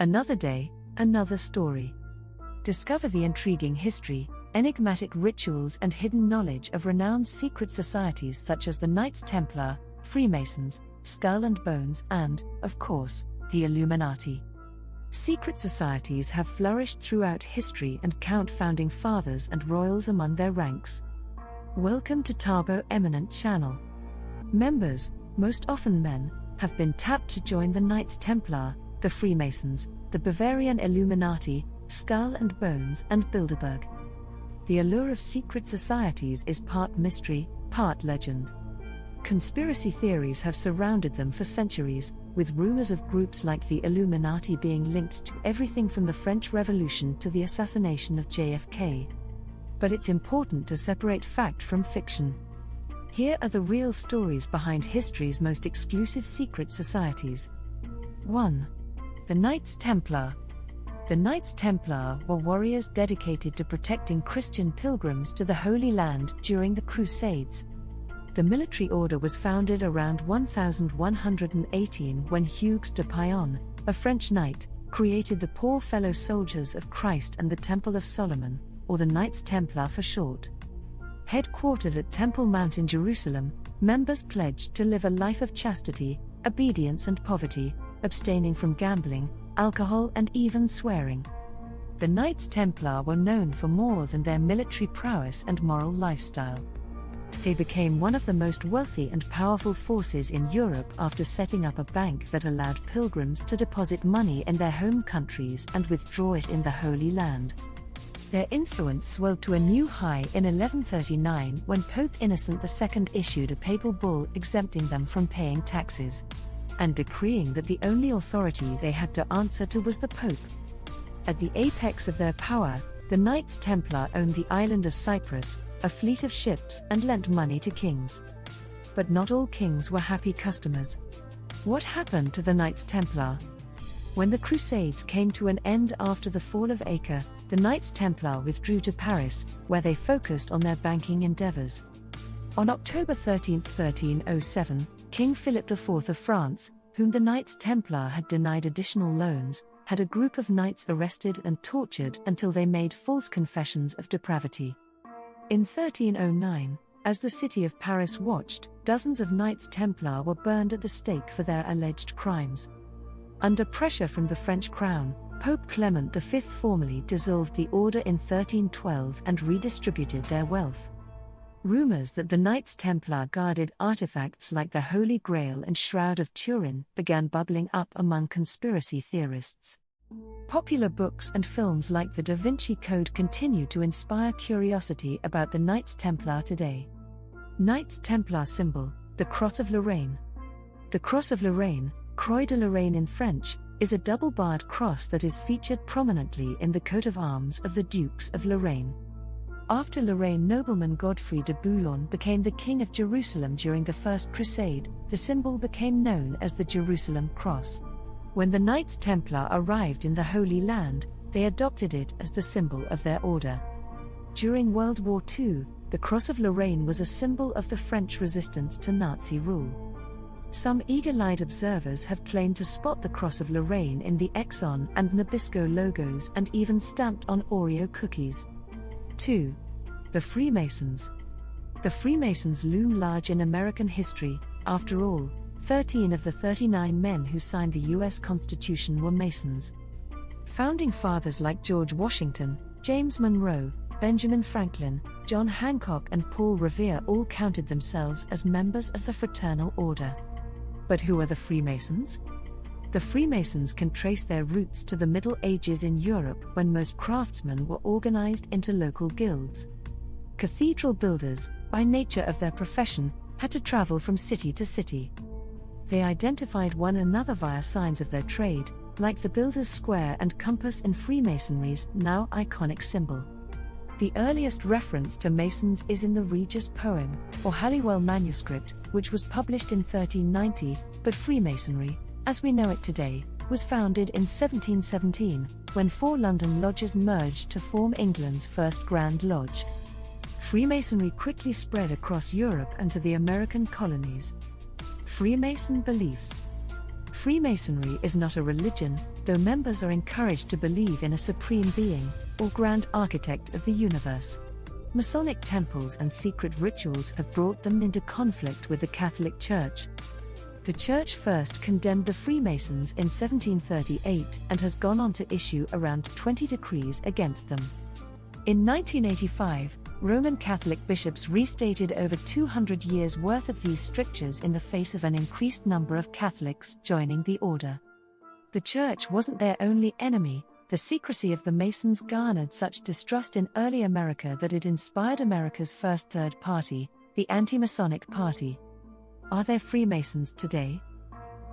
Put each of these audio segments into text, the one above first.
Another day, another story. Discover the intriguing history, enigmatic rituals and hidden knowledge of renowned secret societies such as the Knights Templar, Freemasons, Skull and Bones and, of course, the Illuminati. Secret societies have flourished throughout history and count founding fathers and royals among their ranks. Welcome to Tabo Eminent Channel. Members, most often men, have been tapped to join the Knights Templar, the Freemasons, the Bavarian Illuminati, Skull and Bones and Bilderberg. The allure of secret societies is part mystery, part legend. Conspiracy theories have surrounded them for centuries, with rumors of groups like the Illuminati being linked to everything from the French Revolution to the assassination of JFK. But it's important to separate fact from fiction. Here are the real stories behind history's most exclusive secret societies. 1. The Knights Templar. The Knights Templar were warriors dedicated to protecting Christian pilgrims to the Holy Land during the Crusades. The military order was founded around 1118 when Hugues de Payens, a French knight, created the Poor Fellow Soldiers of Christ and the Temple of Solomon, or the Knights Templar for short. Headquartered at Temple Mount in Jerusalem, members pledged to live a life of chastity, obedience and poverty, abstaining from gambling, alcohol and even swearing. The Knights Templar were known for more than their military prowess and moral lifestyle. They became one of the most wealthy and powerful forces in Europe after setting up a bank that allowed pilgrims to deposit money in their home countries and withdraw it in the Holy Land. Their influence swelled to a new high in 1139 when Pope Innocent II issued a papal bull exempting them from paying taxes, and decreeing that the only authority they had to answer to was the Pope. At the apex of their power, the Knights Templar owned the island of Cyprus, a fleet of ships, and lent money to kings. But not all kings were happy customers. What happened to the Knights Templar? When the Crusades came to an end after the fall of Acre, the Knights Templar withdrew to Paris, where they focused on their banking endeavors. On October 13, 1307, King Philip IV of France, whom the Knights Templar had denied additional loans, had a group of knights arrested and tortured until they made false confessions of depravity. In 1309, as the city of Paris watched, dozens of Knights Templar were burned at the stake for their alleged crimes. Under pressure from the French crown, Pope Clement V formally dissolved the order in 1312 and redistributed their wealth. Rumors that the Knights Templar guarded artifacts like the Holy Grail and Shroud of Turin began bubbling up among conspiracy theorists. Popular books and films like The Da Vinci Code continue to inspire curiosity about the Knights Templar today. Knights Templar symbol, the Cross of Lorraine. The Cross of Lorraine, Croix de Lorraine in French, is a double-barred cross that is featured prominently in the coat of arms of the Dukes of Lorraine. After Lorraine nobleman Godfrey de Bouillon became the King of Jerusalem during the First Crusade, the symbol became known as the Jerusalem Cross. When the Knights Templar arrived in the Holy Land, they adopted it as the symbol of their order. During World War II, the Cross of Lorraine was a symbol of the French resistance to Nazi rule. Some eagle-eyed observers have claimed to spot the Cross of Lorraine in the Exxon and Nabisco logos and even stamped on Oreo cookies. 2. The Freemasons. The Freemasons loom large in American history. After all, 13 of the 39 men who signed the U.S. Constitution were Masons. Founding fathers like George Washington, James Monroe, Benjamin Franklin, John Hancock and Paul Revere all counted themselves as members of the fraternal order. But who are the Freemasons? The Freemasons can trace their roots to the Middle Ages in Europe when most craftsmen were organized into local guilds. Cathedral builders, by nature of their profession, had to travel from city to city. They identified one another via signs of their trade, like the builder's square and compass in Freemasonry's now iconic symbol. The earliest reference to Masons is in the Regius poem, or Halliwell manuscript, which was published in 1390, but Freemasonry, as we know it today, was founded in 1717, when 4 London lodges merged to form England's first Grand Lodge. Freemasonry quickly spread across Europe and to the American colonies. Freemason beliefs. Freemasonry is not a religion, though members are encouraged to believe in a supreme being, or grand architect of the universe. Masonic temples and secret rituals have brought them into conflict with the Catholic Church. The Church first condemned the Freemasons in 1738 and has gone on to issue around 20 decrees against them. In 1985, Roman Catholic bishops restated over 200 years' worth of these strictures in the face of an increased number of Catholics joining the order. The Church wasn't their only enemy. The secrecy of the Masons garnered such distrust in early America that it inspired America's first third party, the Anti-Masonic Party. Are there Freemasons today?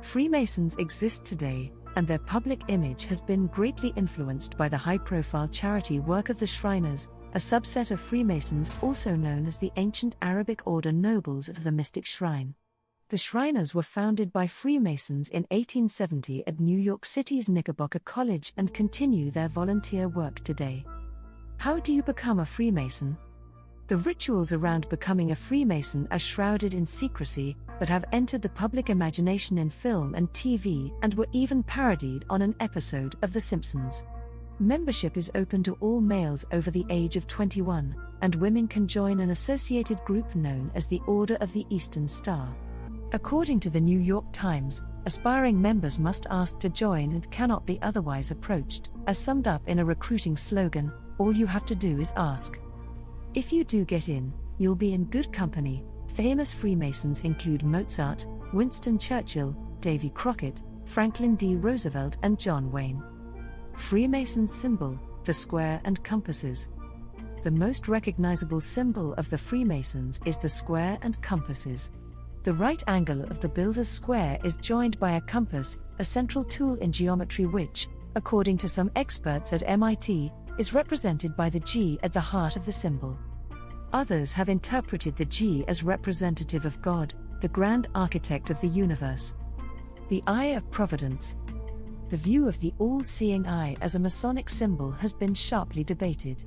Freemasons exist today, and their public image has been greatly influenced by the high-profile charity work of the Shriners, a subset of Freemasons also known as the ancient Arabic order nobles of the mystic shrine. The Shriners were founded by Freemasons in 1870 at New York City's Knickerbocker College and continue their volunteer work today. How do you become a Freemason? The rituals around becoming a Freemason are shrouded in secrecy, but have entered the public imagination in film and TV and were even parodied on an episode of The Simpsons. Membership is open to all males over the age of 21, and women can join an associated group known as the Order of the Eastern Star. According to the New York Times, aspiring members must ask to join and cannot be otherwise approached, as summed up in a recruiting slogan, "All you have to do is ask." If you do get in, you'll be in good company. Famous Freemasons include Mozart, Winston Churchill, Davy Crockett, Franklin D. Roosevelt and John Wayne. Freemason's symbol, the square and compasses. The most recognizable symbol of the Freemasons is the square and compasses. The right angle of the builder's square is joined by a compass, a central tool in geometry which, according to some experts at MIT, is represented by the G at the heart of the symbol. Others have interpreted the G as representative of God, the grand architect of the universe. The Eye of Providence. The view of the all-seeing eye as a Masonic symbol has been sharply debated.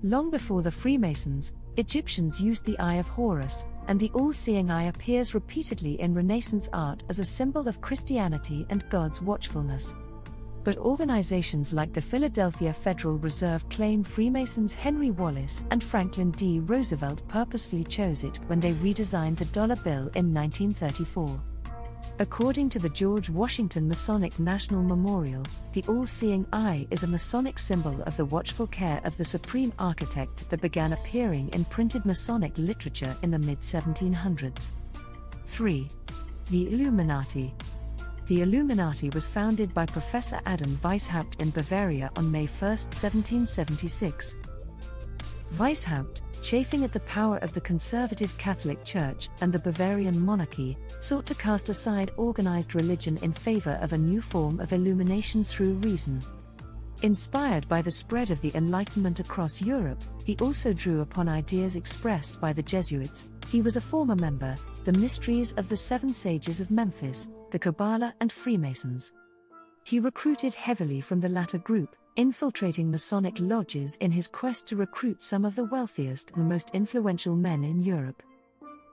Long before the Freemasons, Egyptians used the Eye of Horus, and the all-seeing eye appears repeatedly in Renaissance art as a symbol of Christianity and God's watchfulness. But organizations like the Philadelphia Federal Reserve claim Freemasons Henry Wallace and Franklin D. Roosevelt purposefully chose it when they redesigned the dollar bill in 1934. According to the George Washington Masonic National Memorial, the all-seeing eye is a Masonic symbol of the watchful care of the supreme architect that began appearing in printed Masonic literature in the mid-1700s. 3. The Illuminati. The Illuminati was founded by Professor Adam Weishaupt in Bavaria on May 1, 1776. Weishaupt, chafing at the power of the conservative Catholic Church and the Bavarian monarchy, sought to cast aside organized religion in favor of a new form of illumination through reason. Inspired by the spread of the Enlightenment across Europe, he also drew upon ideas expressed by the Jesuits. He was a former member, the Mysteries of the Seven Sages of Memphis, the Kabbalah and Freemasons. He recruited heavily from the latter group, infiltrating Masonic lodges in his quest to recruit some of the wealthiest and most influential men in Europe.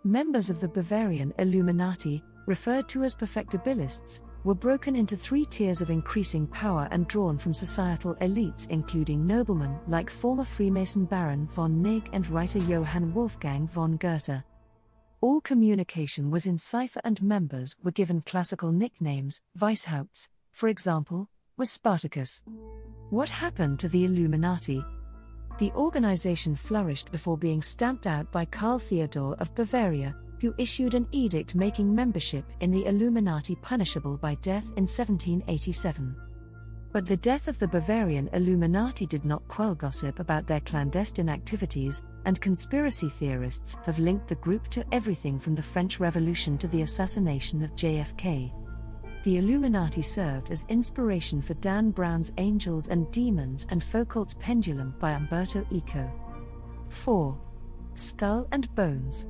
Members of the Bavarian Illuminati, referred to as perfectibilists, were broken into 3 tiers of increasing power and drawn from societal elites including noblemen like former Freemason Baron von Nigg and writer Johann Wolfgang von Goethe. All communication was in cipher and members were given classical nicknames. Weishaupt's, for example, was Spartacus. What happened to the Illuminati? The organization flourished before being stamped out by Karl Theodor of Bavaria, who issued an edict making membership in the Illuminati punishable by death in 1787. But the death of the Bavarian Illuminati did not quell gossip about their clandestine activities, and conspiracy theorists have linked the group to everything from the French Revolution to the assassination of JFK. The Illuminati served as inspiration for Dan Brown's Angels and Demons and Foucault's Pendulum by Umberto Eco. 4. Skull and Bones.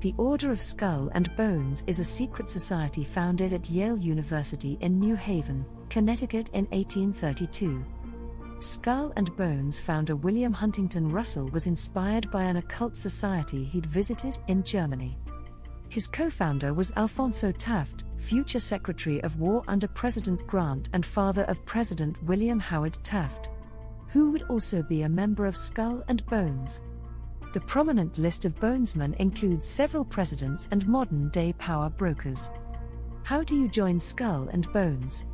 The Order of Skull and Bones is a secret society founded at Yale University in New Haven, Connecticut in 1832. Skull and Bones founder William Huntington Russell was inspired by an occult society he'd visited in Germany. His co-founder was Alphonso Taft, future Secretary of War under President Grant and father of President William Howard Taft, who would also be a member of Skull and Bones. The prominent list of bonesmen includes several presidents and modern-day power brokers. How do you join Skull and Bones?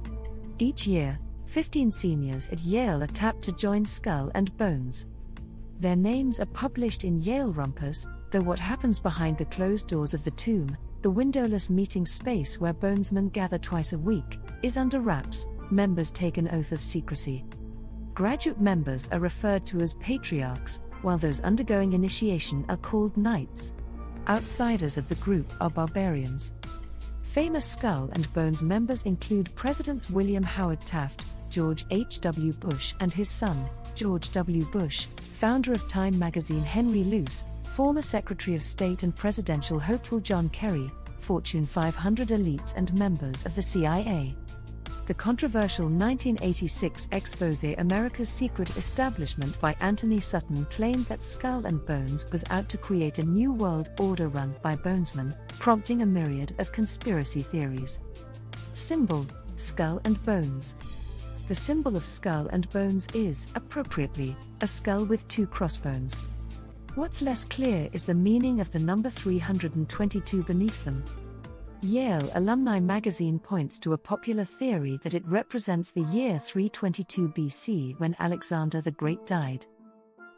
Each year, 15 seniors at Yale are tapped to join Skull and Bones. Their names are published in Yale Rumpus, though what happens behind the closed doors of the tomb, the windowless meeting space where bonesmen gather twice a week, is under wraps. Members take an oath of secrecy. Graduate members are referred to as patriarchs, while those undergoing initiation are called knights. Outsiders of the group are barbarians. Famous Skull and Bones members include Presidents William Howard Taft, George H.W. Bush and his son, George W. Bush, founder of Time magazine Henry Luce, former Secretary of State and presidential hopeful John Kerry, Fortune 500 elites and members of the CIA. The controversial 1986 exposé America's Secret Establishment by Anthony Sutton claimed that Skull and Bones was out to create a new world order run by bonesmen, prompting a myriad of conspiracy theories. Symbol: Skull and Bones. The symbol of Skull and Bones is, appropriately, a skull with two crossbones. What's less clear is the meaning of the number 322 beneath them. Yale Alumni magazine points to a popular theory that it represents the year 322 BC when Alexander the Great died.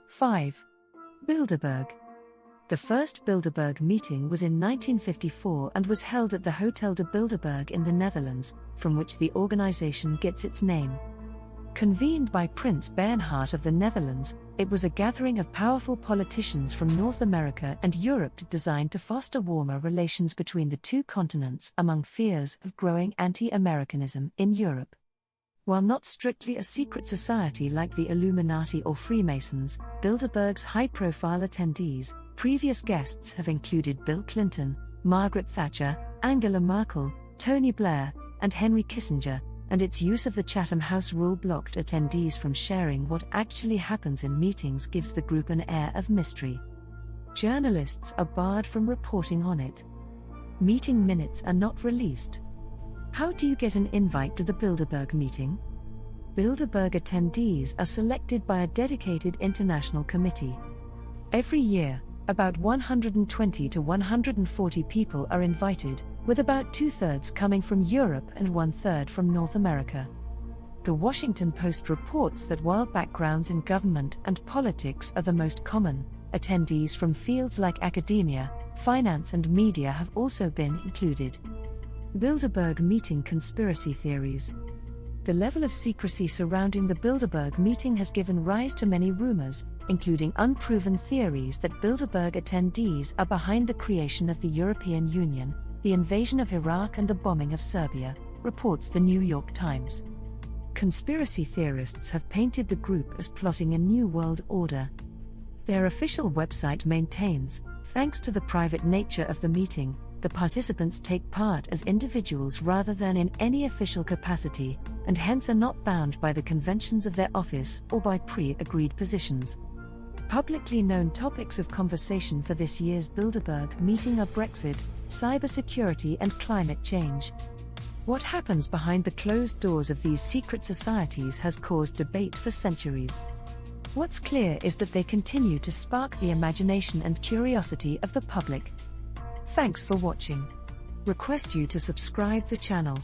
5. Bilderberg. The first Bilderberg meeting was in 1954 and was held at the Hotel de Bilderberg in the Netherlands, from which the organization gets its name. Convened by Prince Bernhard of the Netherlands, it was a gathering of powerful politicians from North America and Europe designed to foster warmer relations between the two continents among fears of growing anti-Americanism in Europe. While not strictly a secret society like the Illuminati or Freemasons, Bilderberg's high-profile attendees, previous guests have included Bill Clinton, Margaret Thatcher, Angela Merkel, Tony Blair, and Henry Kissinger, and its use of the Chatham House rule blocked attendees from sharing what actually happens in meetings gives the group an air of mystery. Journalists are barred from reporting on it. Meeting minutes are not released. How do you get an invite to the Bilderberg meeting? Bilderberg attendees are selected by a dedicated international committee. Every year, about 120 to 140 people are invited, with about 2/3 coming from Europe and 1/3 from North America. The Washington Post reports that while backgrounds in government and politics are the most common, attendees from fields like academia, finance and media have also been included. Bilderberg meeting conspiracy theories. The level of secrecy surrounding the Bilderberg meeting has given rise to many rumors, including unproven theories that Bilderberg attendees are behind the creation of the European Union, the invasion of Iraq and the bombing of Serbia, reports the New York Times. Conspiracy theorists have painted the group as plotting a new world order. Their official website maintains, thanks to the private nature of the meeting, the participants take part as individuals rather than in any official capacity, and hence are not bound by the conventions of their office or by pre-agreed positions. Publicly known topics of conversation for this year's Bilderberg meeting are Brexit, cybersecurity and climate change. What happens behind the closed doors of these secret societies has caused debate for centuries. What's clear is that they continue to spark the imagination and curiosity of the public. Thanks for watching. Request you to subscribe the channel.